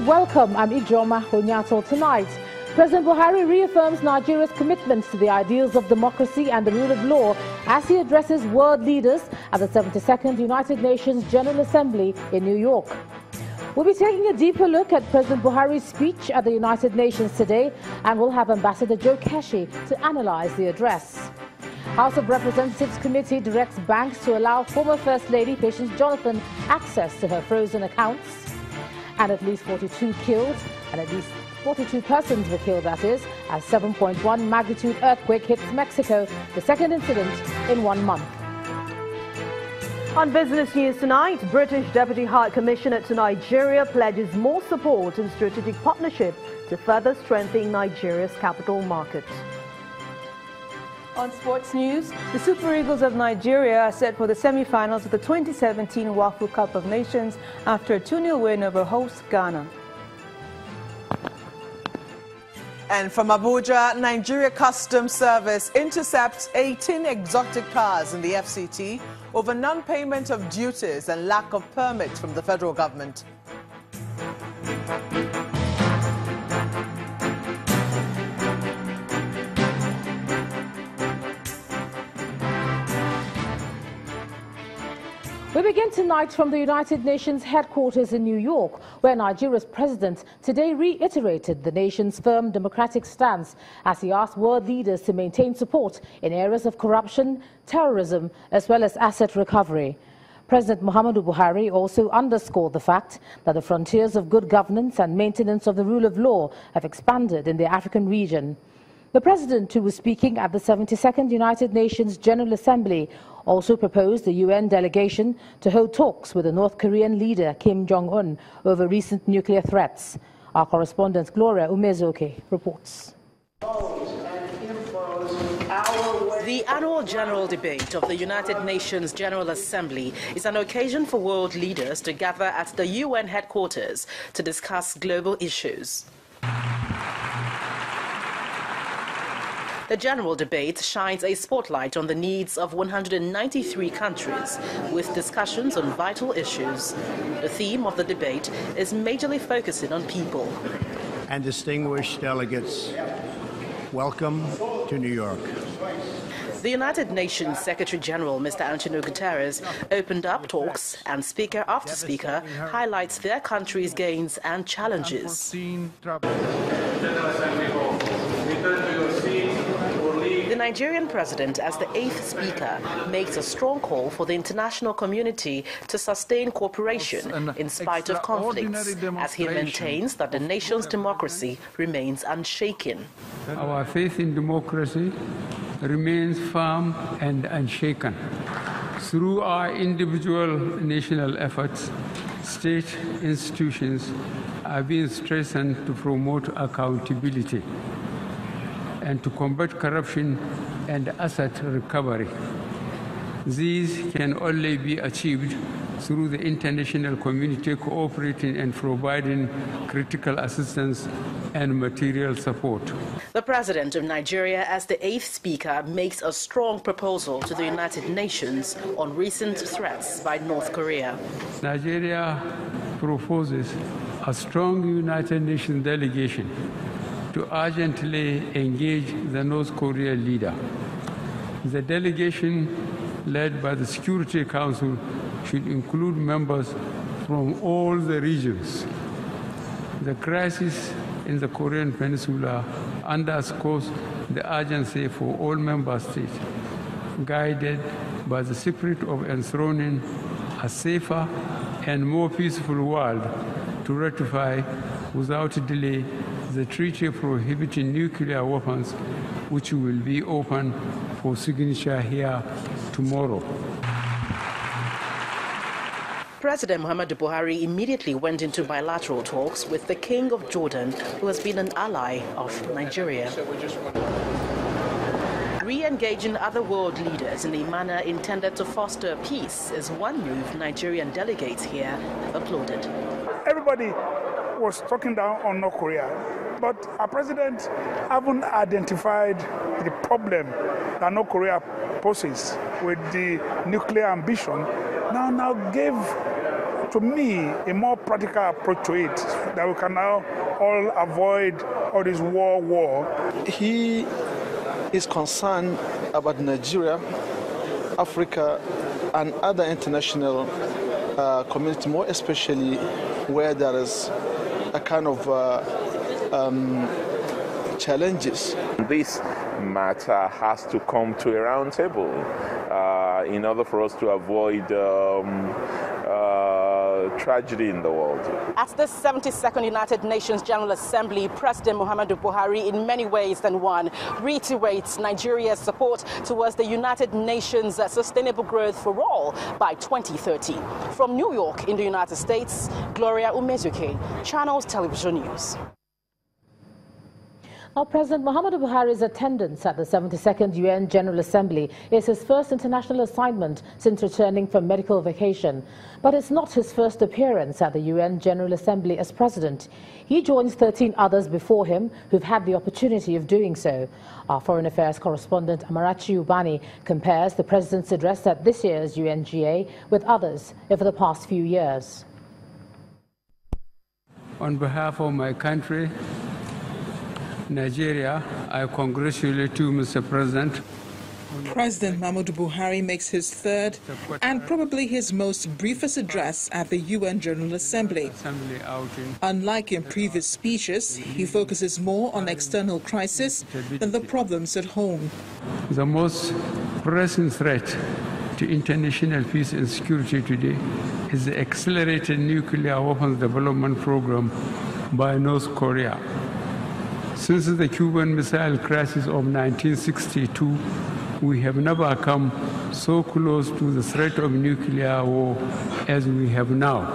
welcome. I'm Ijoma Honyato. Tonight, President Buhari reaffirms Nigeria's commitments to the ideals of democracy and the rule of law as he addresses world leaders at the 72nd United Nations General Assembly in New York. We'll be taking a deeper look at President Buhari's speech at the United Nations today, and we'll have Ambassador Joe Keshi to analyze the address. House of Representatives Committee directs banks to allow former First Lady Patience Jonathan access to her frozen accounts. And at least 42 killed, and at least 42 persons were killed, that is, as 7.1 magnitude earthquake hits Mexico, the second incident in 1 month. On business news tonight, British Deputy High Commissioner to Nigeria pledges more support and strategic partnership to further strengthen Nigeria's capital market. On sports news, the Super Eagles of Nigeria are set for the semi-finals of the 2017 WAFU Cup of Nations after a 2-0 win over host Ghana. And from Abuja, Nigeria Customs Service intercepts 18 exotic cars in the FCT over non-payment of duties and lack of permits from the federal government. We begin tonight from the United Nations headquarters in New York, where Nigeria's president today reiterated the nation's firm democratic stance as he asked world leaders to maintain support in areas of corruption, terrorism, as well as asset recovery. President Muhammadu Buhari also underscored the fact that the frontiers of good governance and maintenance of the rule of law have expanded in the African region. The president, who was speaking at the 72nd United Nations General Assembly, also proposed the UN delegation to hold talks with the North Korean leader Kim Jong-un over recent nuclear threats. Our correspondent Gloria Umezoke reports. The annual general debate of the United Nations General Assembly is an occasion for world leaders to gather at the UN headquarters to discuss global issues. The general debate shines a spotlight on the needs of 193 countries, with discussions on vital issues. The theme of the debate is majorly focusing on people. And distinguished delegates, welcome to New York. The United Nations Secretary General, Mr. Antonio Guterres, opened up talks, and speaker after speaker highlights their country's gains and challenges. The Nigerian president, as the 8th speaker, makes a strong call for the international community to sustain cooperation in spite of conflicts, as he maintains that the nation's democracy remains unshaken. Our faith in democracy remains firm and unshaken. Through our individual national efforts, state institutions are being strengthened to promote accountability and to combat corruption and asset recovery. These can only be achieved through the international community cooperating and providing critical assistance and material support. The president of Nigeria, as the 8th speaker, makes a strong proposal to the United Nations on recent threats by North Korea. Nigeria proposes a strong United Nations delegation to urgently engage the North Korean leader. The delegation, led by the Security Council, should include members from all the regions. The crisis in the Korean Peninsula underscores the urgency for all member states, guided by the spirit of enthroning a safer and more peaceful world, to ratify without delay the treaty prohibiting nuclear weapons, which will be open for signature here tomorrow. President Muhammadu Buhari immediately went into bilateral talks with the King of Jordan, who has been an ally of Nigeria. Re-engaging other world leaders in a manner intended to foster peace is one move Nigerian delegates here have applauded. Everybody was talking down on North Korea, but our president haven't identified the problem that North Korea poses with the nuclear ambition. Now gave to me, a more practical approach to it, that we can now all avoid all this war. He is concerned about Nigeria, Africa, and other international community, more especially where there is a kind of challenges. This matter has to come to a round table in order for us to avoid tragedy in the world. At the 72nd United Nations General Assembly, President Muhammadu Buhari, in many ways than one, reiterates Nigeria's support towards the United Nations Sustainable Growth for All by 2030. From New York in the United States, Gloria Umezuke, Channels Television News. Now, President Muhammadu Buhari's attendance at the 72nd UN General Assembly is his first international assignment since returning from medical vacation. But it's not his first appearance at the UN General Assembly as president. He joins 13 others before him who've had the opportunity of doing so. Our Foreign Affairs correspondent Amarachi Ubani compares the president's address at this year's UNGA with others over the past few years. On behalf of my country, Nigeria, I congratulate you, Mr. President. President Muhammadu Buhari makes his third and probably his most briefest address at the UN General Assembly. Unlike in previous speeches, he focuses more on external crisis than the problems at home. The most pressing threat to international peace and security today is the accelerated nuclear weapons development program by North Korea. Since the Cuban Missile Crisis of 1962, we have never come so close to the threat of nuclear war as we have now.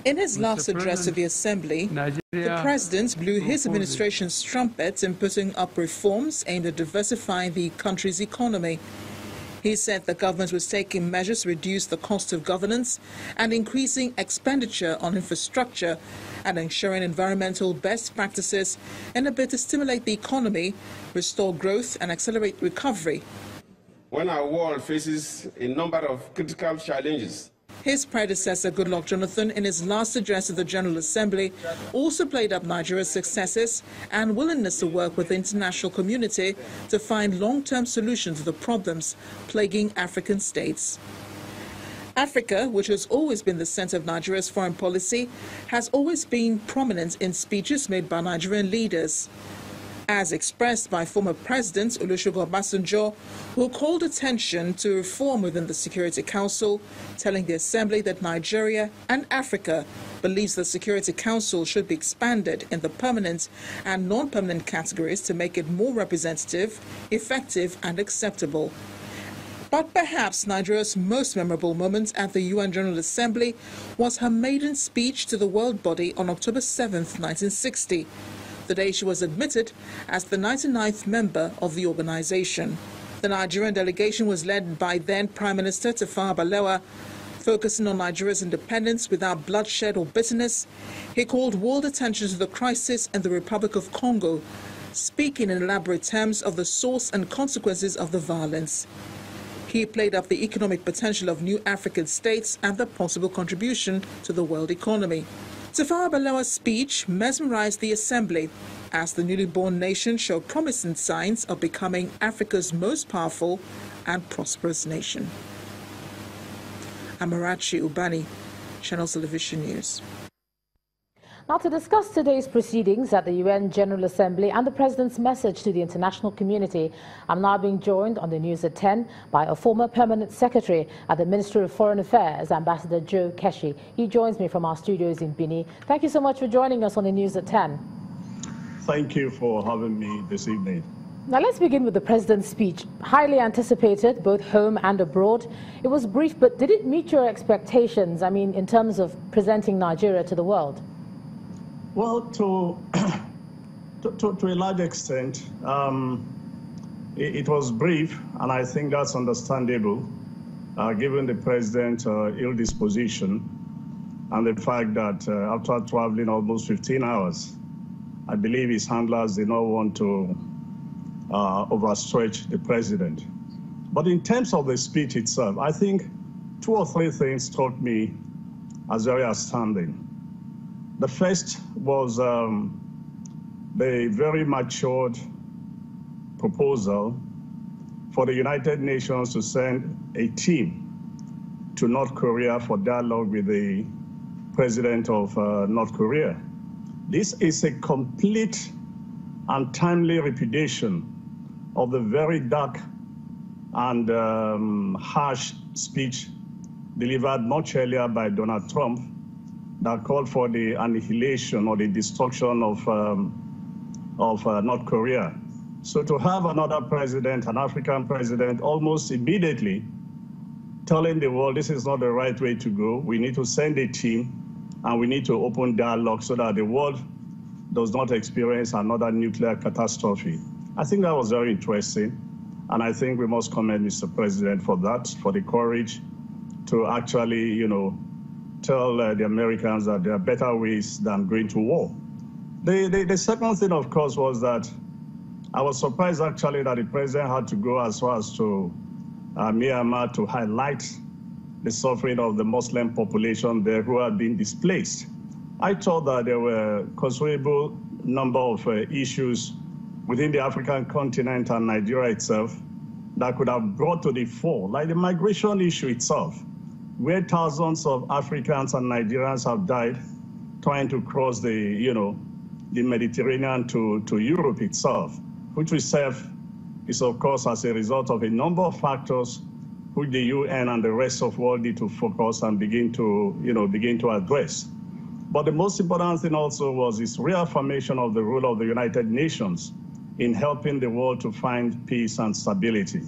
In his last address to the Assembly, the President blew his administration's trumpet in putting up reforms aimed at diversifying the country's economy. He said the government was taking measures to reduce the cost of governance and increasing expenditure on infrastructure and ensuring environmental best practices in a bid to stimulate the economy, restore growth and accelerate recovery. When our world faces a number of critical challenges, his predecessor, Goodluck Jonathan, in his last address to the General Assembly, also played up Nigeria's successes and willingness to work with the international community to find long-term solutions to the problems plaguing African states. Africa, which has always been the center of Nigeria's foreign policy, has always been prominent in speeches made by Nigerian leaders, as expressed by former President Olusegun Obasanjo, who called attention to reform within the Security Council, telling the Assembly that Nigeria and Africa believes the Security Council should be expanded in the permanent and non-permanent categories to make it more representative, effective and acceptable. But perhaps Nigeria's most memorable moment at the UN General Assembly was her maiden speech to the world body on October 7, 1960. The day she was admitted as the 99th member of the organization. The Nigerian delegation was led by then Prime Minister Tafawa Balewa. Focusing on Nigeria's independence without bloodshed or bitterness, he called world attention to the crisis in the Republic of Congo, speaking in elaborate terms of the source and consequences of the violence. He played up the economic potential of new African states and the possible contribution to the world economy. Tafawa Balewa's speech mesmerized the Assembly as the newly born nation showed promising signs of becoming Africa's most powerful and prosperous nation. Amarachi Ubani, Channels Television News. Now, to discuss today's proceedings at the UN General Assembly and the President's message to the international community, I'm now being joined on the News at 10 by a former Permanent Secretary at the Ministry of Foreign Affairs, Ambassador Joe Keshi. He joins me from our studios in Benin. Thank you so much for joining us on the News at 10. Thank you for having me this evening. Now, let's begin with the President's speech. Highly anticipated, both home and abroad. It was brief, but did it meet your expectations, I mean, in terms of presenting Nigeria to the world? Well, to a large extent, it was brief, and I think that's understandable, given the President's ill disposition and the fact that after traveling almost 15 hours, I believe his handlers did not want to overstretch the President. But in terms of the speech itself, I think 2 or 3 things struck me as very outstanding. The first was the very matured proposal for the United Nations to send a team to North Korea for dialogue with the president of North Korea. This is a complete and timely repudiation of the very dark and harsh speech delivered much earlier by Donald Trump that called for the annihilation or the destruction of North Korea. So to have another president, an African president, almost immediately telling the world this is not the right way to go, we need to send a team and we need to open dialogue so that the world does not experience another nuclear catastrophe. I think that was very interesting. And I think we must commend Mr. President for that, for the courage to actually, tell the Americans that there are better ways than going to war. The second thing, of course, was that I was surprised actually that the president had to go as far as to Myanmar to highlight the suffering of the Muslim population there who had been displaced. I thought that there were a considerable number of issues within the African continent and Nigeria itself that could have brought to the fore, like the migration issue itself, where thousands of Africans and Nigerians have died trying to cross the Mediterranean to Europe itself, which itself is, of course, as a result of a number of factors which the UN and the rest of the world need to focus and begin to address. But the most important thing also was this reaffirmation of the role of the United Nations in helping the world to find peace and stability.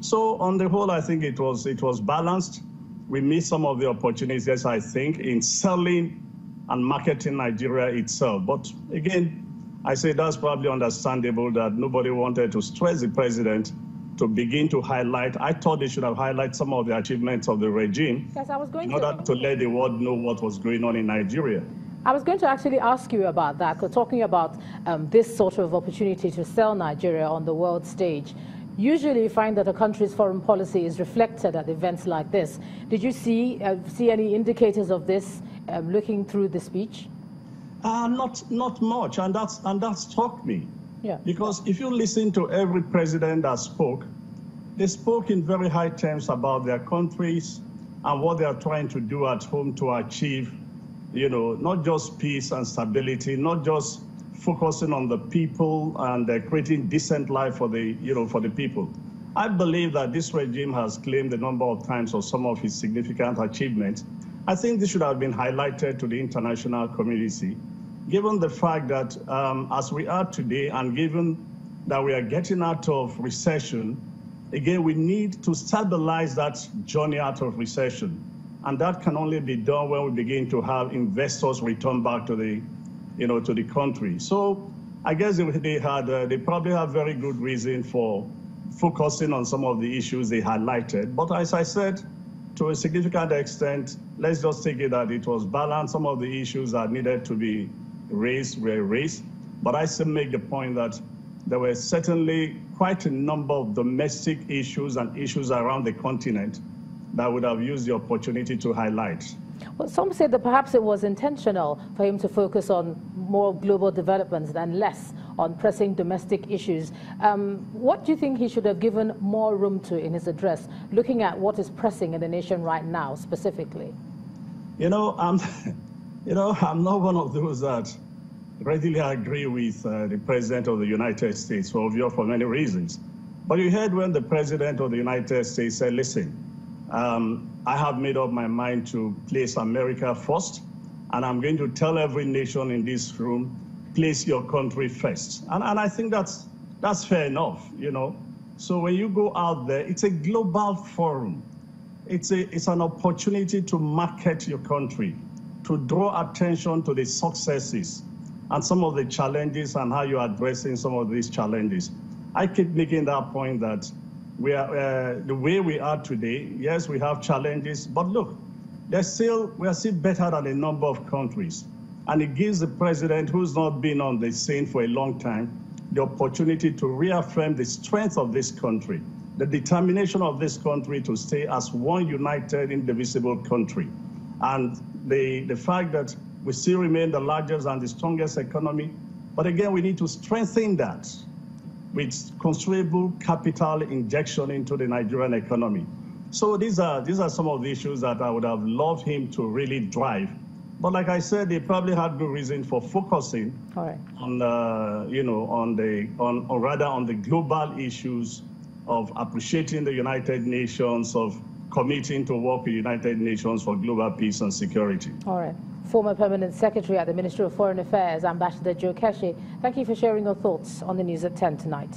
So on the whole, I think it was balanced. We missed some of the opportunities, I think, in selling and marketing Nigeria itself. But again, I say that's probably understandable that nobody wanted to stress the president to begin to highlight. I thought they should have highlighted some of the achievements of the regime in order to let the world know what was going on in Nigeria. I was going to actually ask you about that, because talking about this sort of opportunity to sell Nigeria on the world stage, usually you find that a country's foreign policy is reflected at events like this. Did you see any indicators of this looking through the speech? Not much, and that struck me. Yeah. Because if you listen to every president that spoke, they spoke in very high terms about their countries and what they are trying to do at home to achieve, not just peace and stability, not just focusing on the people and creating decent life for the people. I believe that this regime has claimed a number of times of some of its significant achievements. I think this should have been highlighted to the international community, given the fact that as we are today and given that we are getting out of recession, again, we need to stabilize that journey out of recession. And that can only be done when we begin to have investors return back to the country. So I guess they probably have very good reason for focusing on some of the issues they highlighted. But as I said, to a significant extent, let's just take it that it was balanced. Some of the issues that needed to be raised were raised. But I still make the point that there were certainly quite a number of domestic issues and issues around the continent that would have used the opportunity to highlight. Well, some say that perhaps it was intentional for him to focus on more global developments and less on pressing domestic issues. What do you think he should have given more room to in his address, looking at what is pressing in the nation right now specifically? I'm not one of those that readily agree with the President of the United States for many reasons. But you heard when the President of the United States said, listen, I have made up my mind to place America first, and I'm going to tell every nation in this room, place your country first. And I think that's fair enough, So when you go out there, it's a global forum. It's an opportunity to market your country, to draw attention to the successes and some of the challenges and how you're addressing some of these challenges. I keep making that point that we are the way we are today. Yes, we have challenges, but look, we are still better than a number of countries. And it gives the president, who's not been on the scene for a long time, the opportunity to reaffirm the strength of this country, the determination of this country to stay as one united, indivisible country. And the fact that we still remain the largest and the strongest economy. But again, we need to strengthen that with considerable capital injection into the Nigerian economy. So these are some of the issues that I would have loved him to really drive. But like I said, they probably had good reason for focusing on, on the global issues of appreciating the United Nations, of committing to work with the United Nations for global peace and security. All right. Former Permanent Secretary at the Ministry of Foreign Affairs, Ambassador Joe Keshi, thank you for sharing your thoughts on the news at 10 tonight.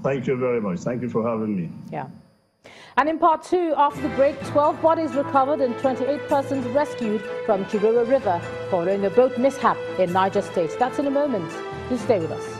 Thank you very much. Thank you for having me. Yeah. And in part two, after the break, 12 bodies recovered and 28 persons rescued from Chirora River following a boat mishap in Niger State. That's in a moment. Do stay with us.